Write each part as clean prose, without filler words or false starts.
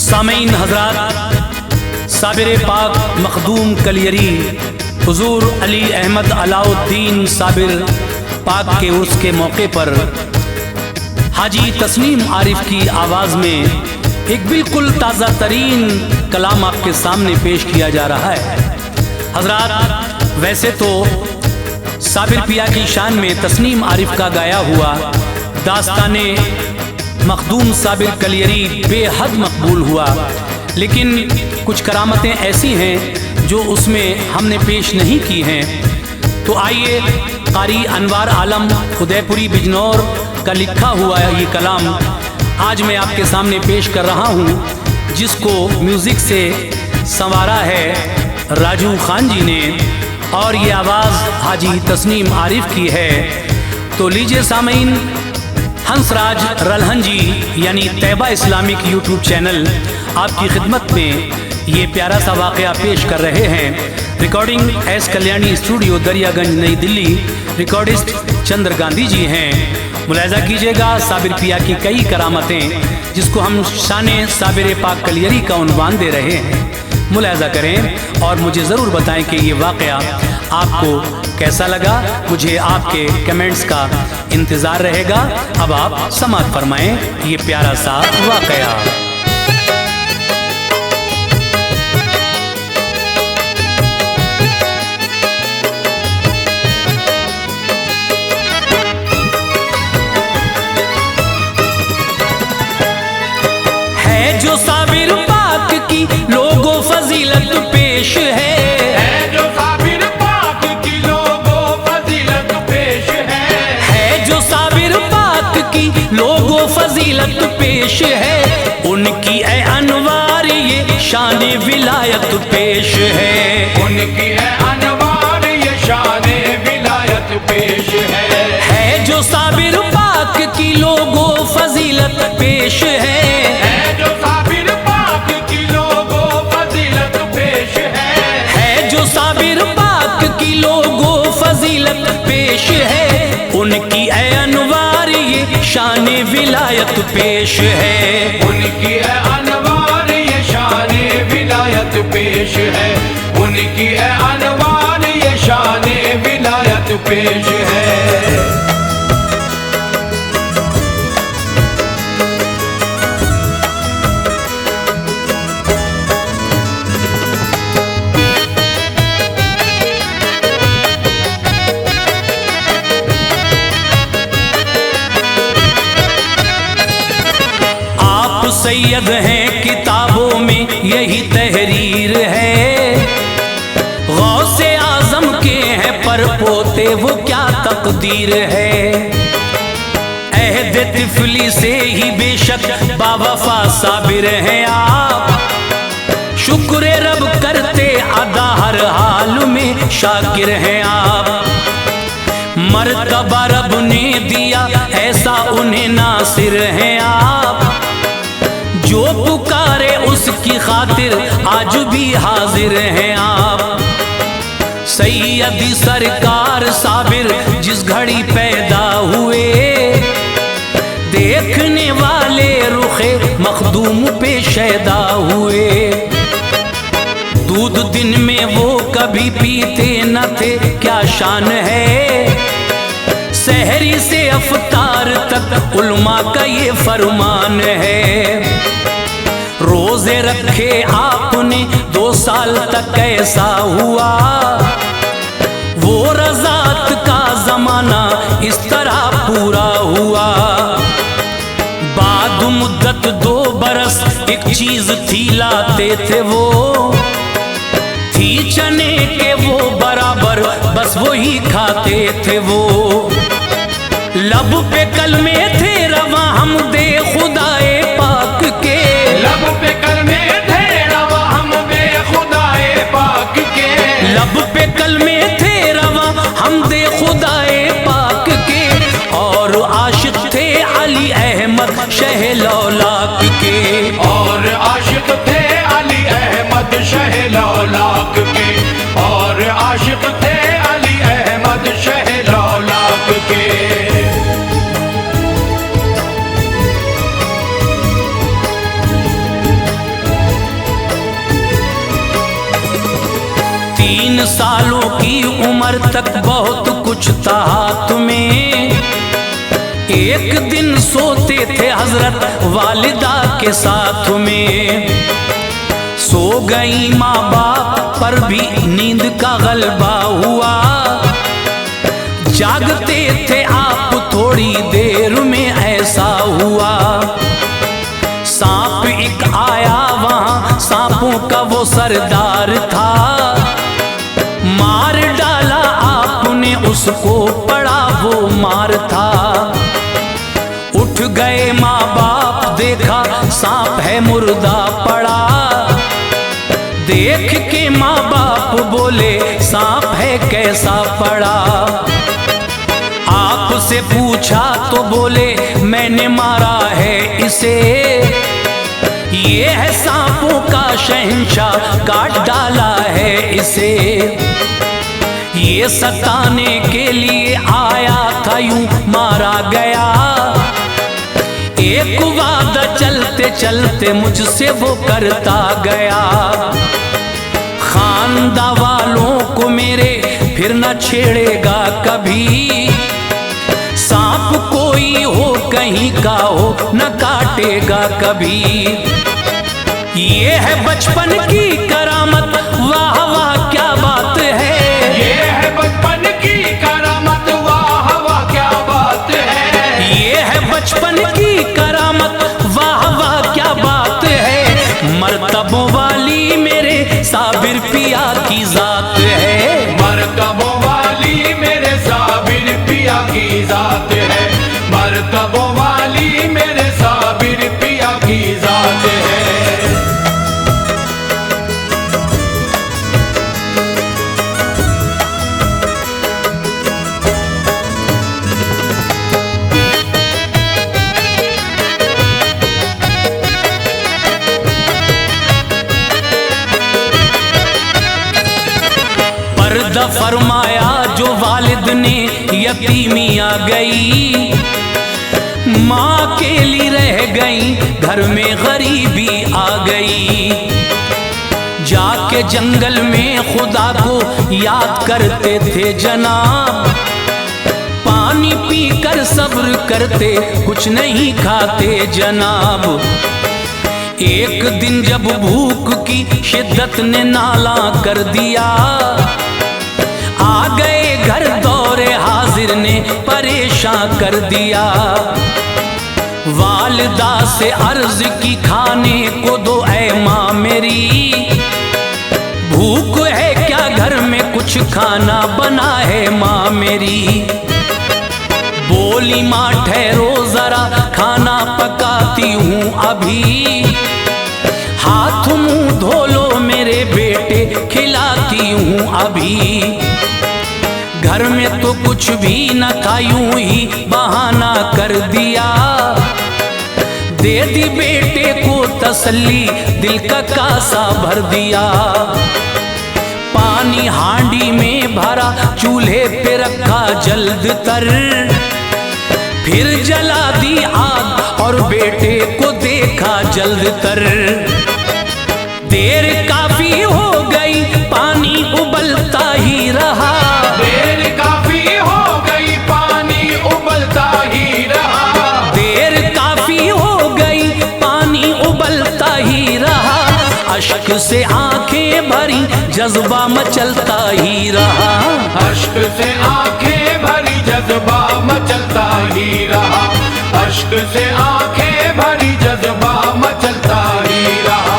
सामीन हजरात, साबिर पाक मखदूम कलियरी हुजूर अली अहमद अलाउद्दीन साबिर पाक के उर्स के मौके पर हाजी तस्नीम आरिफ की आवाज़ में एक बिल्कुल ताज़ा तरीन कलाम आपके सामने पेश किया जा रहा है। हजरात, वैसे तो साबिर पिया की शान में तस्नीम आरिफ का गाया हुआ दास्ताने मखदूम साबिर कलियरी बेहद मकबूल हुआ, लेकिन कुछ करामतें ऐसी हैं जो उसमें हमने पेश नहीं की हैं। तो आइए कारी अनवार आलम उदयपुरी बिजनौर का लिखा हुआ ये कलाम आज मैं आपके सामने पेश कर रहा हूँ, जिसको म्यूज़िक से संवारा है राजू खान जी ने और ये आवाज़ हाजी तस्नीम आरिफ की है। तो लीजिए सामीन, हंसराज रलहन जी यानी तैयबा इस्लामिक यूट्यूब चैनल आपकी खिदमत में ये प्यारा सा वाक़या पेश कर रहे हैं। Recording S Kalyani studio Daryaganj नई दिल्ली। रिकॉर्डिस्ट चंद्र गांधी जी हैं। मुलाहिज़ा कीजिएगा साबिर पिया की कई करामतें, जिसको हम शाने साबिर पाक कलियरी का उन्वान दे रहे हैं। मुलाहिज़ा करें और मुझे ज़रूर बताएं कि ये वाक़या आपको कैसा लगा। मुझे आपके कमेंट्स का इंतज़ार रहेगा। अब आप समाअत फरमाएं ये प्यारा सा वाक़या। है जो साबिर पाक की लोगों फजीलत पेश है, जो साबिर पाक की लोगों फजीलत पेश है जो साबिर पाक की लोगों फजीलत पेश है, उनकी ए अनवार ये शान विलायत पेश है, उनकी है अनवार ये शान विलायत पेश है जो साबिर पाक की लोगों फजीलत पेश है, जो साबिर पाक की लोगों फजीलत पेश है जो साबिर पाक की लोगों फजीलत पेश है, उनकी ए अनवार ये शान विलायत पेश है, उनकी है अनवार ये शान विलायत पेश है, उनकी है अनवार ये शान विलायत पेश है। सैयद हैं किताबों में यही तहरीर है, गौसे आजम के हैं पर पोते वो क्या तकदीर है, अहद तिफली से ही बेशक बावफा साबिर हैं आप, शुक्र रब करते अदा हर हाल में शाकिर हैं आप, मर्तबा रब ने दिया ऐसा उन्हें नासिर हैं आप, जो पुकारे उसकी खातिर आज भी हाजिर हैं आप, सैयदी सरकार साबिर जिस घड़ी पैदा हुए, देखने वाले रुखे मखदूम पे शैदा हुए, दूध दिन में वो कभी पीते न थे क्या शान है, सहरी से अफ्तार तक उल्मा का ये फरमान है, रोजे रखे आपने 2 साल तक कैसा हुआ, वो रज़ात का जमाना इस तरह पूरा हुआ, बाद मुद्दत 2 बरस एक चीज थी लाते थे वो, थी चने के वो बराबर बस वही खाते थे वो, लब पे कलमे थे रवा हम दे खुदाए पाक के, लब पे कलमे थे रवा हम दे खुदाए पाक के, लब पे कलमे थे रवा हम दे खुदाए पाक के, और आशिक थे अली अहमद शह लौलाक के, और आशिक थे अली अहमद शह लौलाक के, और आशिक थे अली अहमद शह लौलाक के। उम्र तक बहुत कुछ था हाथ में। एक दिन सोते थे हजरत वालिदा के साथ में। सो गई माँ बाप पर भी नींद का गलबा हुआ। जागते थे आप थोड़ी देर में ऐसा हुआ। सांप एक आया वहां, सांपों का वो सरदार था। मार डाला आपने उसको, पड़ा वो मार था। उठ गए माँ बाप, देखा सांप है मुर्दा पड़ा। देख के माँ बाप बोले सांप है कैसा पड़ा। आपसे पूछा तो बोले मैंने मारा है इसे। ये है सांपों का शहंशाह, काट डाला है इसे। ये सताने के लिए आया था, यूं मारा गया। एक वादा चलते चलते मुझसे वो करता गया। खानदा वालों को मेरे फिर न छेड़ेगा कभी। सांप कोई हो कहीं का हो, न काटेगा कभी। ये है बचपन की करामत, वाह वाह क्या बात है। ये है बचपन की करामत, वाह वाह क्या बात है। ये है बचपन की करामत, वाह वाह क्या बात है। मर्तबों वाली मेरे साबिर पिया की जात है। मर्तबों वाली मेरे साबिर पिया की जात है। मर्तबों वाली मेरे साबिर पिया की जात है। पर्दा फरमाया जो वालिद ने, यतीमी आ गई। माँ अकेली रह गई, घर में गरीबी आ गई। जाके जंगल में खुदा को याद करते थे जनाब। पानी पीकर सब्र करते, कुछ नहीं खाते जनाब। एक दिन जब भूख की शिद्दत ने नाला कर दिया, आ गए घर दौरे हाजिर ने परेशान कर दिया। वालिदा से अर्ज की खाने को दो ऐ माँ मेरी। भूख है क्या घर में, कुछ खाना बना है माँ मेरी। बोली माँ ठहरो जरा, खाना पकाती हूँ अभी। हाथ मुंह धो लो मेरे बेटे, खिलाती हूँ अभी। घर में तो कुछ भी न था, यूं ही बहाना कर दिया। दे दी बेटे को तसल्ली, दिल का कासा भर दिया। पानी हांडी में भरा, चूल्हे पे रखा जल्द तर। फिर जला दी आग और बेटे को देखा जल्द तर। देर काफी हो गई, पानी उबलता ही रहा। देर काफी हो गई, पानी उबलता ही रहा। देर काफी हो गई, पानी उबलता ही रहा। अश्क से आंखें भरी, जज्बा मचलता ही रहा। अश्क से आंखें भरी, जज्बा मचलता ही रहा। अश्क से आंखें भरी, जज्बा मचलता ही रहा।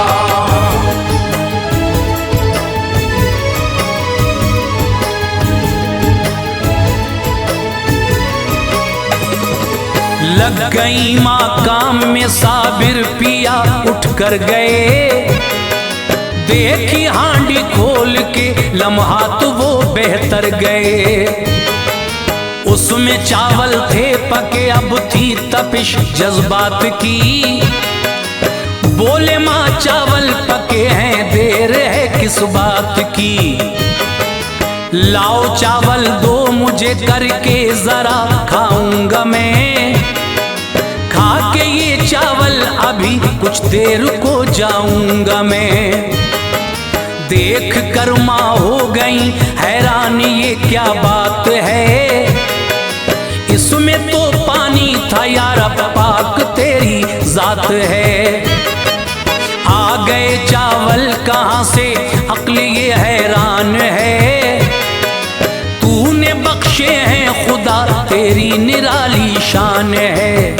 लग गई माँ काम में, साबिर पिया उठ कर गए। देखी हांडी खोल के, लम्हात वो बेहतर गए। उसमें चावल थे पके, अब थी तपिश जज्बात की। बोले माँ चावल पके हैं, देर है किस बात की। लाओ चावल दो मुझे, करके जरा खाऊंगा मैं। खा के ये चावल अभी कुछ देर को जाऊंगा मैं। देख कर माँ हो गई हैरान, ये क्या बात है, इसमें तो पानी था यार पाक तेरी जात है। आ गए चावल कहाँ से, अक्ल ये हैरान है, तूने बख्शे हैं खुदा तेरी निराली शान है।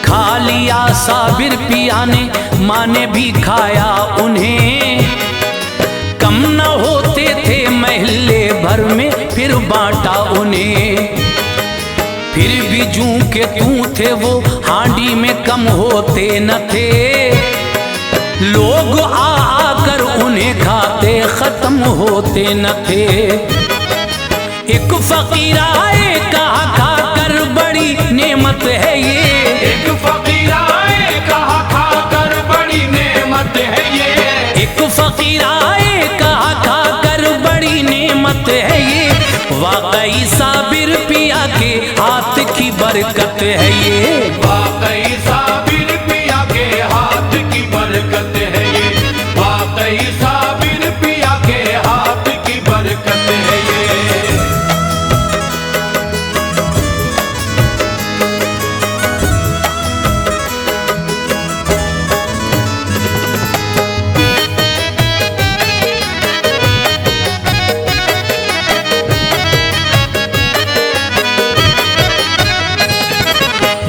खा लिया साबिर पिया ने, माँ ने भी खाया उन्हें, कम न होते थे महल्ले भर में फिर बांटा उन्हें। फिर भी जूं के तू थे वो हांडी में कम होते न थे, लोग आ आकर उन्हें खाते खत्म होते न थे। एक फकीर आए कहा खाकर बड़ी नेमत है ये, एक फकीर आए कहा खाकर बड़ी नेमत है ये, एक फकीर आए कहा खाकर बड़ी नेमत है ये, वाकई साबिर पिया के हाथ की बरकत है ये, वाकई साबिर पिया के हाथ की बरकत है ये, वाकई साबिर पिया के हाथ की बरकत है ये।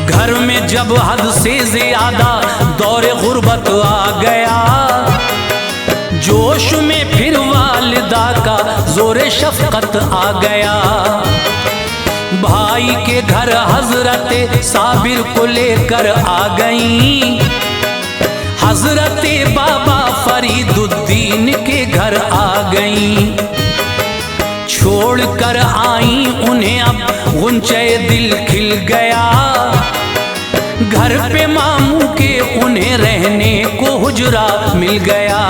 घर में जब हद से ज्यादा दौरे गुर्बत आ गया, जोश में फिर वालिदा का जोरे शफकत आ गया। भाई के घर हजरत साबिर को लेकर आ गई, हजरत बाबा फरीदुद्दीन के घर आ गई। छोड़ कर आई उन्हें अब गुंचे दिल खिल गया, घर पे मामू के उन्हें रहने को हुजरा मिल गया।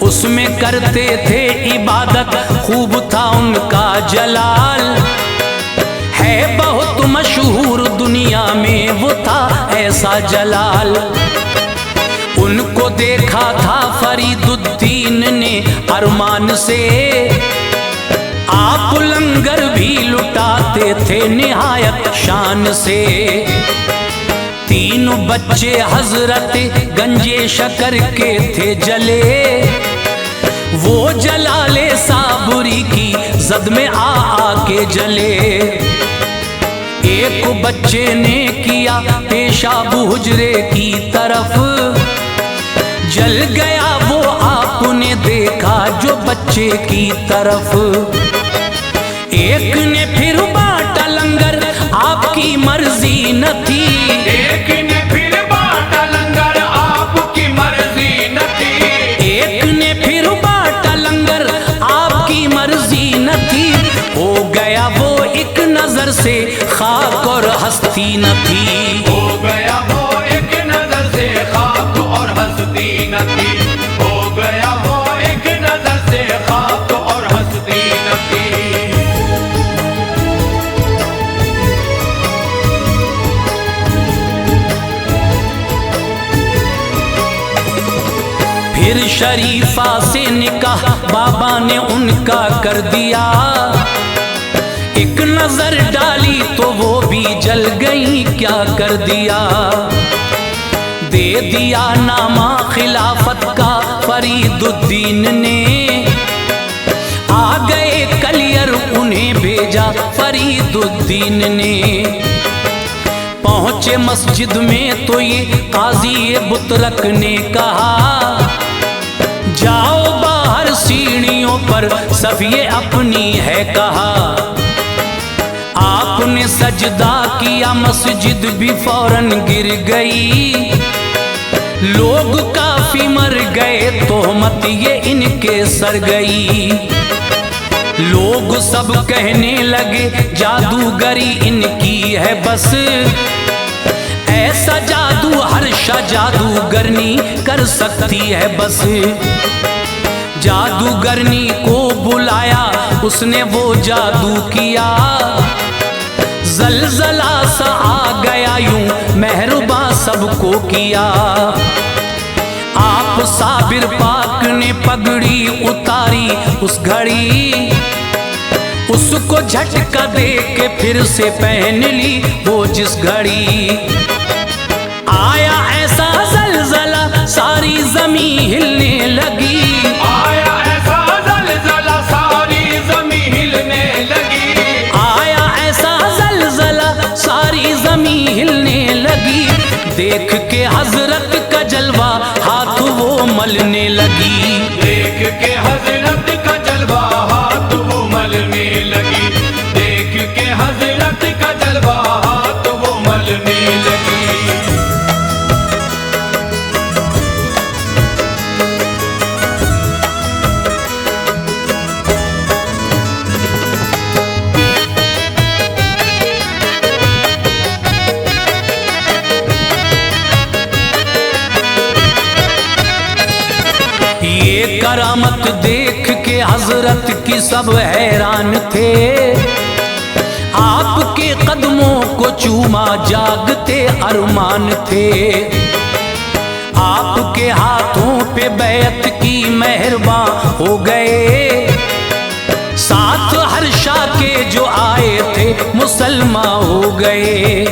उसमें करते थे इबादत, खूब था उनका जलाल, है बहुत मशहूर दुनिया में वो था ऐसा जलाल। उनको देखा था फरीदुद्दीन ने अरमान से, आप लंगर भी लुटाते थे निहायत शान से। तीनों बच्चे हजरत गंजे शकर के थे जले, वो जलाले साबुरी की जद में आ आके जले। एक बच्चे ने किया पेशाब हुजरे की तरफ, जल गया वो आपने देखा जो बच्चे की तरफ। एक ने फिर बांटा लंगर आपकी मर्जी न थी, एक ने फिर बांटा लंगर आपकी मर्जी न थी, एक ने फिर बांटा लंगर आपकी मर्जी न थी। हो गया वो एक नजर से खाक और हस्ती न थी, हो गया वो एक नजर से खाक और हस्ती न थी, हो गया वो एक नजर से खाक और हस्ती न थी। फिर शरीफा से निकाह बाबा ने उनका कर दिया, एक नजर डाली तो वो भी जल गई, क्या कर दिया। दे दिया नामा खिलाफत का फरीदुद्दीन ने, आ गए कलियर उन्हें भेजा फरीदुद्दीन ने। पहुंचे मस्जिद में तो ये काजी बुतरक ने कहा, जाओ बाहर सीढ़ियों पर सफिए अपनी है कहा। आपने सजदा किया मस्जिद भी फौरन गिर गई, लोग काफी मर गए तोहमत ये इनके सर गई। लोग सब कहने लगे जादूगरी इनकी है बस, ऐसा जादू हर्षा जादूगरनी कर सकती है बस। जादूगरनी को बुलाया उसने वो जादू किया, जलजला सा आ गया यूं मेहरबा सबको किया। आप साबिर पाक पाक ने पगड़ी उतारी उस घड़ी, उसको झटका दे के फिर से पहन ली वो जिस घड़ी। आया ऐसा ज़लज़ला सारी ज़मीं हिलने लगी, आया ऐसा ज़लज़ला सारी ज़मीं हिलने लगी, आया ऐसा ज़लज़ला सारी ज़मीं हिलने लगी। देख के हज़रत का जलवा हाथ वो मलने लगी, देख के हज़रत का जलवा हाथ वो मलने लगी, देख के हज़रत का जलवा हाथ वो मलने लगी। ये करामत देख के हजरत की सब हैरान थे, आपके कदमों को चूमा जागते अरमान थे। आपके हाथों पे बैत की मेहरबान हो गए, साथ हर्षा के जो आए थे मुसलमान हो गए।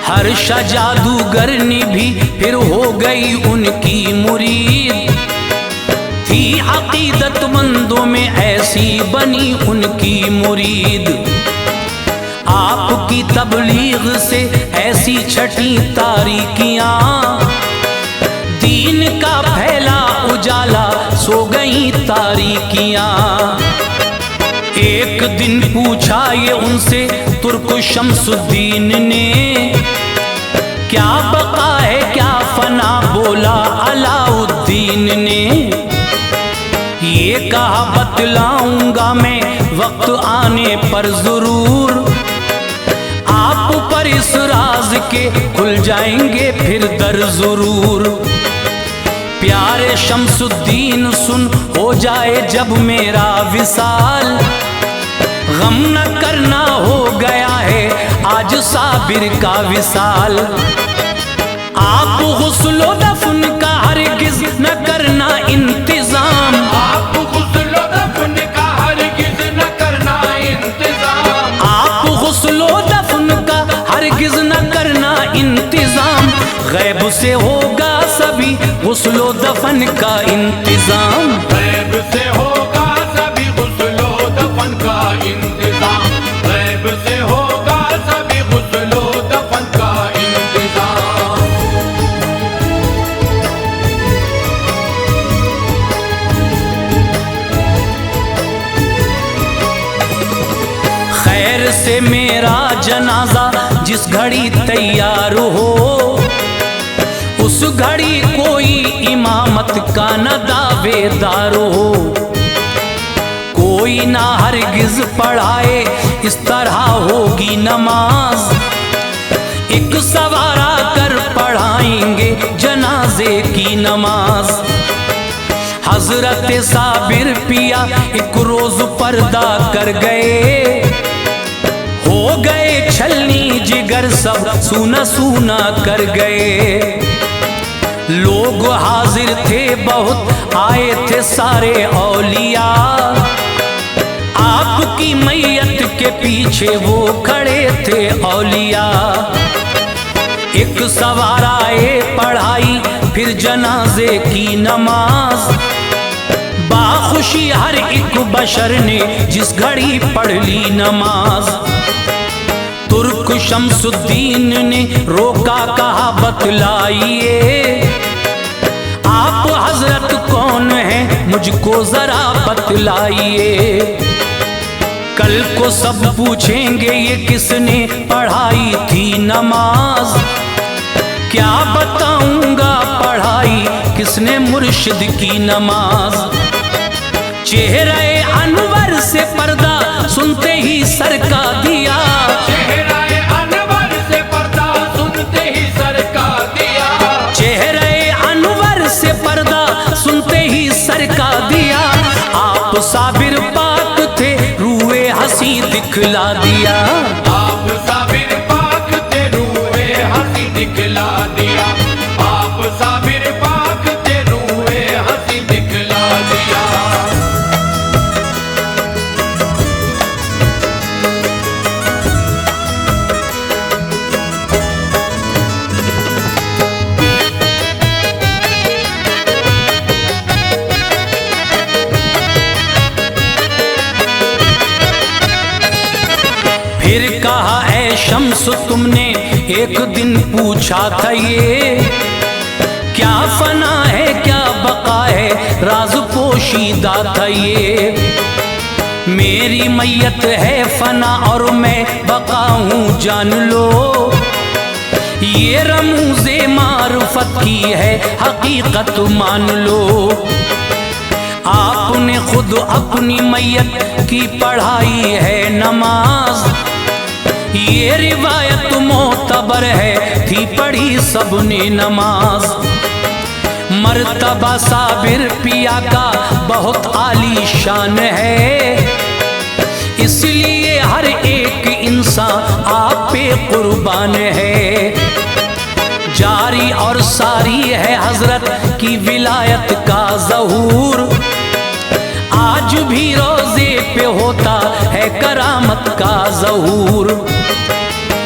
हर्षा जादूगरनी भी फिर हो गई उनकी मुरीद, थी अकीदतमंदों में ऐसी बनी उनकी मुरीद। आपकी तबलीग से ऐसी छठी तारीकियां, दीन का फैला उजाला सो गई तारीकियां। एक दिन पूछा ये उनसे तुर्क शमसुद्दीन ने, क्या बका है क्या फना, बोला अलाउद्दीन ने। ये कहा बतलाऊंगा मैं वक्त आने पर जरूर, आप पर इस राज के खुल जाएंगे फिर दर जरूर। प्यारे शमसुद्दीन सुन हो जाए जब मेरा विसाल, गम न करना हो गया है आज साबिर का विसाल। आप गुस्लो दफन का हरगिज न करना इंतजाम, आप गुस्लो दफन का हरगिज न करना इंतजाम, आप गुस्लो दफन का हरगिज न करना इंतजाम। गैब से होगा सभी गुस्लो दफन का इंतजाम, गैब से होगा सभी गुस्लो दफन का इंतजाम, गैब से होगा सभी गुस्लो दफन का इंतजाम। खैर से मेरा जनाजा जिस घड़ी तैयार हो, उस घड़ी कोई इमामत का न दावेदार हो। कोई ना हरगिज पढ़ाए इस तरह होगी नमाज, एक सवारा कर पढ़ाएंगे जनाजे की नमाज। हजरत साबिर पिया एक रोज पर्दा कर गए, हो गए छलनी जिगर सब सूना सूना कर गए। लोग हाजिर थे बहुत आए थे सारे औलिया, आपकी मैयत के पीछे वो खड़े थे औलिया। एक सवाराए पढ़ाई फिर जनाजे की नमाज, बाखुशी हर एक बशर ने जिस घड़ी पढ़ ली नमाज। तुर्क शमसुद्दीन ने रोका कहा बतलाइए, आप हजरत कौन हैं मुझको जरा बतलाइए। कल को सब पूछेंगे ये किसने पढ़ाई थी नमाज, क्या बताऊंगा पढ़ाई किसने मुर्शिद की नमाज। चेहरे अनवर से पर्दा सुनते ही सर का दिया, चेहरे अनवर से पर्दा सुनते ही सर का दिया, चेहरे अनवर से पर्दा सुनते ही सर का दिया। आप साबिर पाक थे रूए हंसी दिखला दिया, आप साबिर पाक थे रूए हंसी दिखला दिया, आप साबिर पाक थे रूए हंसी शम्स तुमने एक दिन पूछा था ये, क्या फना है क्या बका है, राज पोशीदा था ये। मेरी मैयत है फना और मैं बका हूँ जान लो, ये रमूज़े मारुफत की है हकीकत मान लो। आपने खुद अपनी मैयत की पढ़ाई है नमाज, ये रिवायत मोतबर है थी पढ़ी सबने नमाज। मर्तबा साबिर पिया का बहुत आली शान है, इसलिए हर एक इंसान आप पे कुर्बान है। जारी और सारी है हजरत की विलायत का ज़हूर, आज भी रोजे पे होता है करामत का ज़हूर।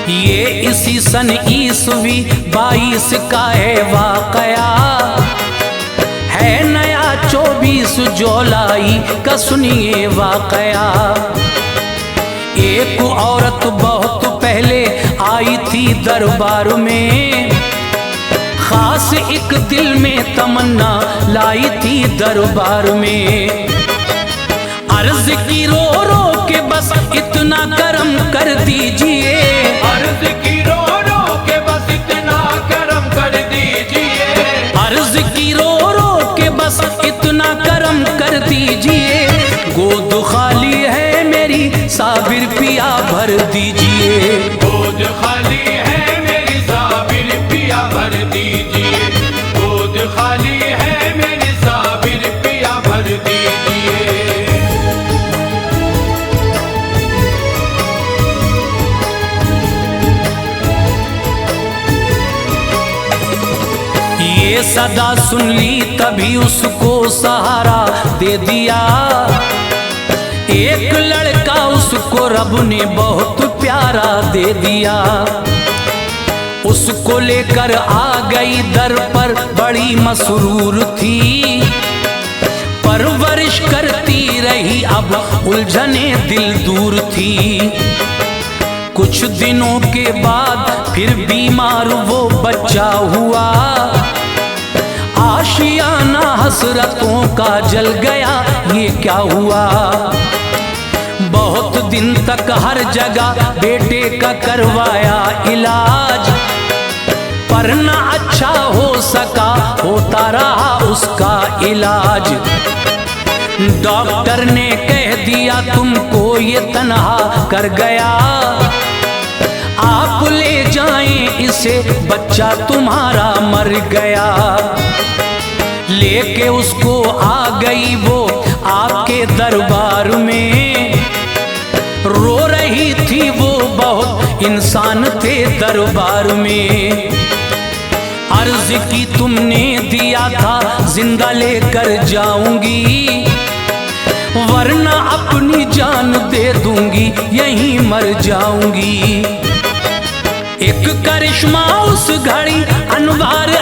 ये इसी सन ईस्वी 22 का है वाकया, है नया 24 जुलाई का सुनिए वाकया। एक औरत बहुत पहले आई थी दरबार में, खास एक दिल में तमन्ना लाई थी दरबार में। अर्ज की रो रो के बस इतना करम कर दीजिए, अर्ज की रो रो के बस इतना करम कर दीजिए, अर्ज की रो रो के बस इतना करम कर दीजिए। गोद खाली है मेरी साबिर पिया भर दीजिए, गोद खाली है मेरी साबिर पिया भर दीजिए, गोद खाली है मेरी साबिर पिया भर दीजिए। ये सदा सुन ली तभी उसको सहारा दे दिया। एक लड़का उसको रब ने बहुत प्यारा दे दिया, उसको लेकर आ गई दर पर बड़ी मसरूर थी। परवरिश करती रही अब उलझने दिल दूर थी। कुछ दिनों के बाद फिर बीमार वो बच्चा हुआ, आशियाना हसरतों का जल गया ये क्या हुआ। बहुत दिन तक हर जगह बेटे का करवाया इलाज, पर न अच्छा हो सका होता रहा उसका इलाज। डॉक्टर ने कह दिया तुमको ये तन्हा कर गया, आप ले जाएं इसे बच्चा तुम्हारा मर गया। लेके उसको आ गई वो आपके दरबार में, रो रही थी वो बहुत इंसान थे दरबार में। अर्ज की तुमने दिया था जिंदा लेकर जाऊंगी, वरना अपनी जान दे दूंगी यहीं मर जाऊंगी। एक करिश्मा उस घड़ी अनवार